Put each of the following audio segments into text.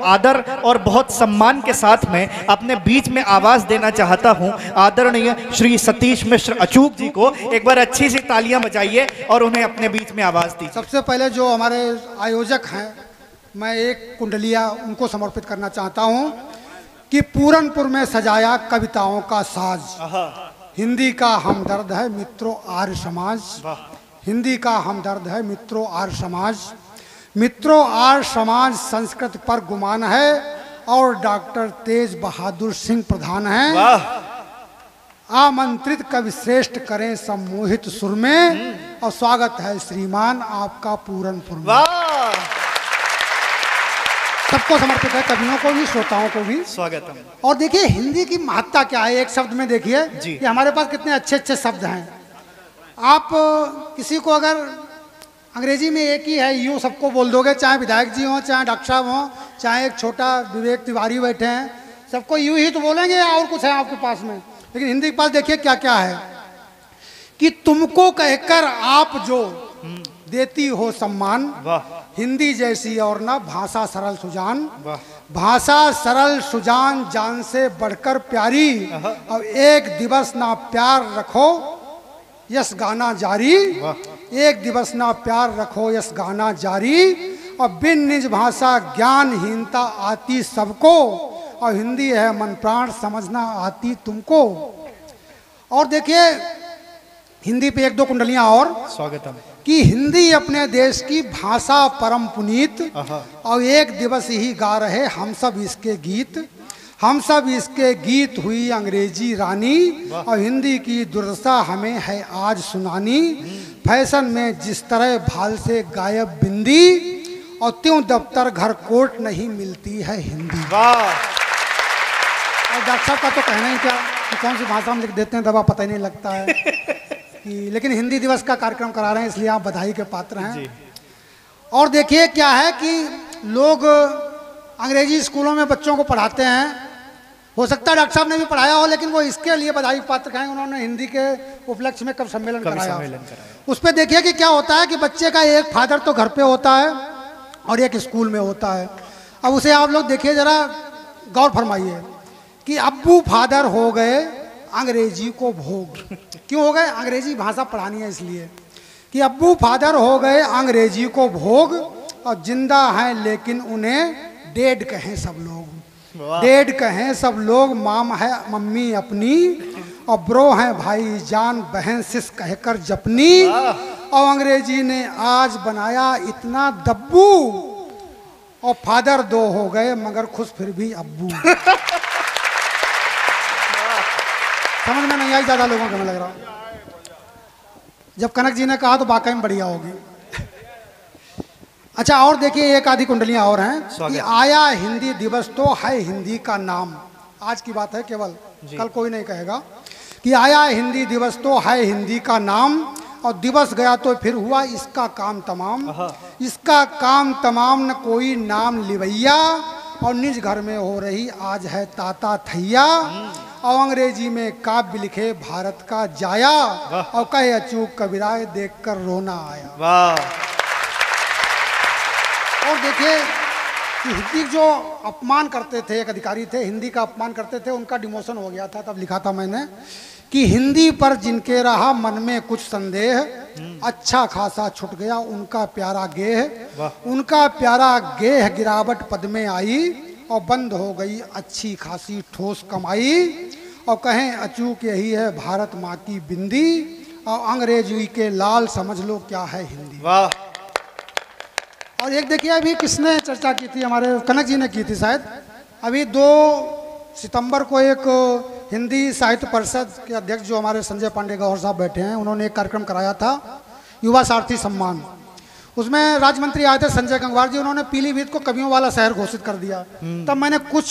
आदर और बहुत सम्मान के साथ में अपने बीच में आवाज देना चाहता हूं आदरणीय श्री सतीश मिश्र अचूक जी को। एक बार अच्छी सी तालियां बजाइए और उन्हें अपने बीच में आवाज दीजिए। सबसे पहले जो हमारे आयोजक हैं, मैं एक कुंडलिया उनको समर्पित करना चाहता हूं कि पूरनपुर में सजाया कविताओं का साज, हिंदी का हमदर्द है मित्रों आर्य समाज, हिंदी का हमदर्द है मित्रों आर्य समाज, मित्रों आर्य समाज संस्कृत पर गुमान है और डॉक्टर तेज बहादुर सिंह प्रधान हैं। आमंत्रित कवि श्रेष्ठ करें सम्मोहित सुर में, और स्वागत है श्रीमान आपका पूरनपुर में। सबको समर्पित है, कवियों को भी श्रोताओं को भी स्वागतम। और देखिए हिंदी की महत्ता क्या है एक शब्द में देखिए कि हमारे पास कितने अच्छे अच्छे शब्द हैं। आप किसी को अगर अंग्रेजी में एक ही है यूँ सबको बोल दोगे, चाहे विधायक जी हों, चाहे डॉक्टर साहब हों, चाहे एक छोटा विवेक तिवारी बैठे हैं, सबको यूँ ही तो बोलेंगे और कुछ है आपके पास में। लेकिन हिंदी के पास देखिए क्या क्या है कि तुमको कहकर आप जो देती हो सम्मान, हिंदी जैसी और ना भाषा सरल सुजान, भाषा सरल सुजान जान से बढ़कर प्यारी, अब एक दिवस ना प्यार रखो यस गाना जारी, एक दिवस ना प्यार रखो यस गाना जारी, और बिन निज भाषा ज्ञानहीनता आती सबको, और हिंदी है मन प्राण समझना आती तुमको। और देखिए हिंदी पे एक दो कुंडलियां और स्वागतम कि हिंदी अपने देश की भाषा परम पुनीत, और एक दिवस ही गा रहे हम सब इसके गीत, हम सब इसके गीत हुई अंग्रेजी रानी, और हिंदी की दुर्दशा हमें है आज सुनानी, फैशन में जिस तरह भाल से गायब बिंदी, और त्यों दफ्तर घर कोर्ट नहीं मिलती है हिंदी। और डॉक्टर साहब का तो कहना ही क्या कि कौन सी भाषा में लिख देते हैं दवा पता ही नहीं लगता है कि, लेकिन हिंदी दिवस का कार्यक्रम करा रहे हैं इसलिए आप बधाई के पात्र हैं जी। और देखिए क्या है कि लोग अंग्रेजी स्कूलों में बच्चों को पढ़ाते हैं, हो सकता है डॉक्टर साहब ने भी पढ़ाया हो, लेकिन वो इसके लिए बधाई के पात्र हैं उन्होंने हिंदी के उपलक्ष्य में कब सम्मेलन कराया। उस पर देखिए कि क्या होता है कि बच्चे का एक फादर तो घर पे होता है और एक स्कूल में होता है। अब उसे आप लोग देखिए जरा गौर फरमाइए कि अब्बू फादर हो गए अंग्रेजी को भोग। क्यों हो गए? अंग्रेजी भाषा पढ़ानी है इसलिए कि अब्बू फादर हो गए अंग्रेजी को भोग, और जिंदा हैं लेकिन उन्हें डेड कहें सब लोग, डेड कहें सब लोग, माम है मम्मी अपनी, और ब्रो हैं भाई जान बहन सिस कहकर जपनी, और अंग्रेजी ने आज बनाया इतना दब्बू, और फादर दो हो गए मगर खुश फिर भी अब्बू। समझ में नहीं आई ज्यादा लोगों को, हमें लग रहा जब कनक जी ने कहा तो वाकई में बढ़िया होगी। अच्छा और देखिए एक आधी कुंडलियां और हैं कि आया हिंदी दिवस तो है हिंदी का नाम, आज की बात है केवल, कल कोई नहीं कहेगा, कि आया हिंदी दिवस तो है हिंदी का नाम, और दिवस गया तो फिर हुआ इसका काम तमाम, इसका काम तमाम न कोई नाम लिवैया, और निज घर में हो रही आज है ताता थैया, और अंग्रेजी में काव्य लिखे भारत का जाया, और कहे अचूक कविराय देखकर रोना आया। और देखिए हिंदी जो अपमान करते थे, एक अधिकारी थे हिंदी का अपमान करते थे, उनका डिमोशन हो गया था, तब लिखा था मैंने कि हिंदी पर जिनके रहा मन में कुछ संदेह, अच्छा खासा छुट गया उनका प्यारा गेह, उनका प्यारा गेह गिरावट पद में आई, और बंद हो गई अच्छी खासी ठोस कमाई, और कहें अचूक यही है भारत माँ की बिंदी, और अंग्रेजी के लाल समझ लो क्या है हिंदी। वाह। और एक देखिए अभी किसने चर्चा की थी, हमारे कनक जी ने की थी शायद, अभी 2 सितंबर को एक हिंदी साहित्य परिषद के अध्यक्ष जो हमारे संजय पांडे गौर साहब बैठे हैं, उन्होंने एक कार्यक्रम कराया था युवा सारथी सम्मान। उसमें राज्य मंत्री आए थे संजय गंगवार जी, उन्होंने पीलीभीत को कवियों वाला शहर घोषित कर दिया। तब मैंने कुछ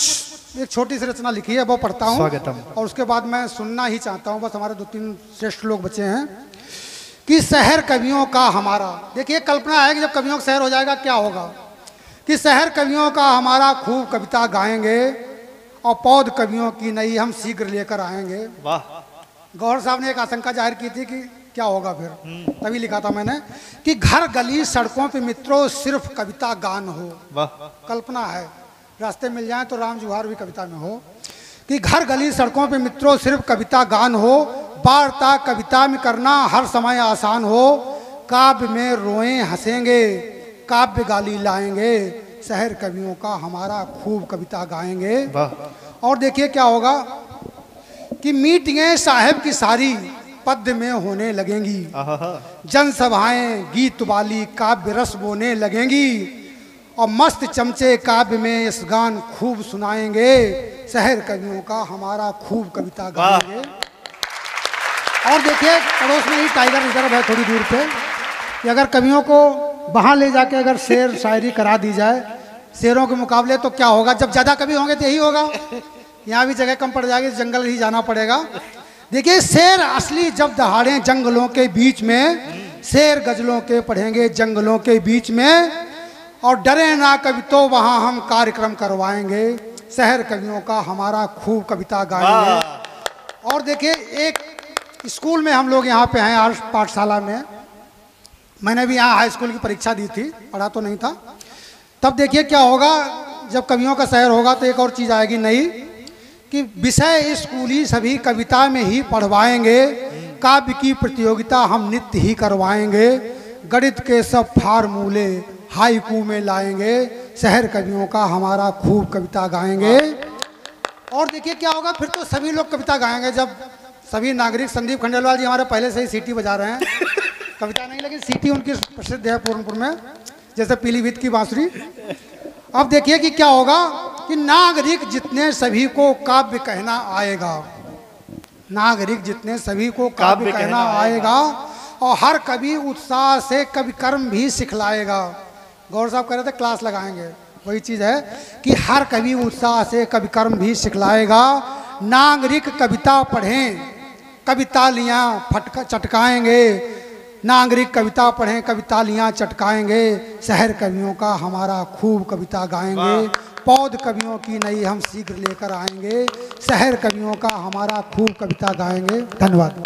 एक छोटी सी रचना लिखी है, वो पढ़ता हूँ और उसके बाद मैं सुनना ही चाहता हूँ, बस हमारे 2-3 श्रेष्ठ लोग बचे हैं। कि शहर कवियों का हमारा, देखिए कल्पना है कि जब कवियों का शहर हो जाएगा क्या होगा, कि शहर कवियों का हमारा खूब कविता गाएंगे, और पौध कवियों की नई हम शीघ्र लेकर आएंगे। वाह। गौर साहब ने एक आशंका जाहिर की थी कि क्या होगा फिर, तभी लिखा था मैंने कि घर गली सड़कों पे मित्रों सिर्फ कविता गान हो। वाह। कल्पना है रास्ते मिल जाए तो राम जुहार भी कविता में हो, कि घर गली सड़कों पे मित्रों सिर्फ कविता गान हो, वार्ता कविता में करना हर समय आसान हो, काव्य में रोएं हंसेंगे काव्य गाली लाएंगे, शहर कवियों का हमारा खूब कविता गाएंगे। और देखिए क्या होगा कि मीटिंगें साहब की सारी पद्य में होने लगेंगी, जनसभाएं गीत वाली काव्य रस बोने लगेंगी, और मस्त चमचे काव्य में इस गान खूब सुनाएंगे, शहर कवियों का हमारा खूब कविता गाएंगे। और देखिए पड़ोस में ही टाइगर रिजर्व है थोड़ी दूर पे, कि अगर कवियों को वहाँ ले जाके अगर शेर शायरी करा दी जाए शेरों के मुकाबले, तो क्या होगा, जब ज़्यादा कवि होंगे तो यही होगा। यहाँ भी जगह कम पड़ जाएगी, जंगल ही जाना पड़ेगा। देखिए शेर असली जब दहाड़े जंगलों के बीच में, शेर गजलों के पढ़ेंगे जंगलों के बीच में, और डरे ना कवि तो वहाँ हम कार्यक्रम करवाएंगे, शहर कवियों का हमारा खूब कविता गाएंगे। और देखिए एक स्कूल में हम लोग यहाँ पे हैं, आर्ष पाठशाला में, मैंने भी यहाँ हाई स्कूल की परीक्षा दी थी, पढ़ा तो नहीं था। तब देखिए क्या होगा, जब कवियों का शहर होगा तो एक और चीज़ आएगी नई, कि विषय स्कूली सभी कविता में ही पढ़वाएंगे, काव्य की प्रतियोगिता हम नित्य ही करवाएंगे, गणित के सब फार्मूले हाइकू में लाएंगे, शहर कवियों का हमारा खूब कविता गाएंगे। और देखिए क्या होगा, फिर तो सभी लोग कविता गाएंगे, जब सभी नागरिक, संदीप खंडेलवाल जी हमारे पहले से ही सीटी बजा रहे हैं, कविता नहीं लेकिन सीटी उनकी प्रसिद्ध है पूर्णपुर में, जैसे पीलीभीत की बांसुरी। अब देखिए कि क्या होगा कि नागरिक जितने सभी को काव्य कहना आएगा, नागरिक जितने सभी को काव्य कहना आएगा, और हर कवि उत्साह से कवि कर्म भी सिखलाएगा। गौर साहब कह रहे थे क्लास लगाएंगे, वही चीज़ है कि हर कवि उत्साह से कवि कर्म भी सिखलाएगा। नागरिक कविता पढ़ें कवितालियाँ चटकाएंगे, नागरिक कविता पढ़ें कवितालियाँ चटकाएंगे, शहर कवियों का हमारा खूब कविता गाएंगे, पौध कवियों की नई हम शीघ्र लेकर आएंगे, शहर कवियों का हमारा खूब कविता गाएंगे। धन्यवाद।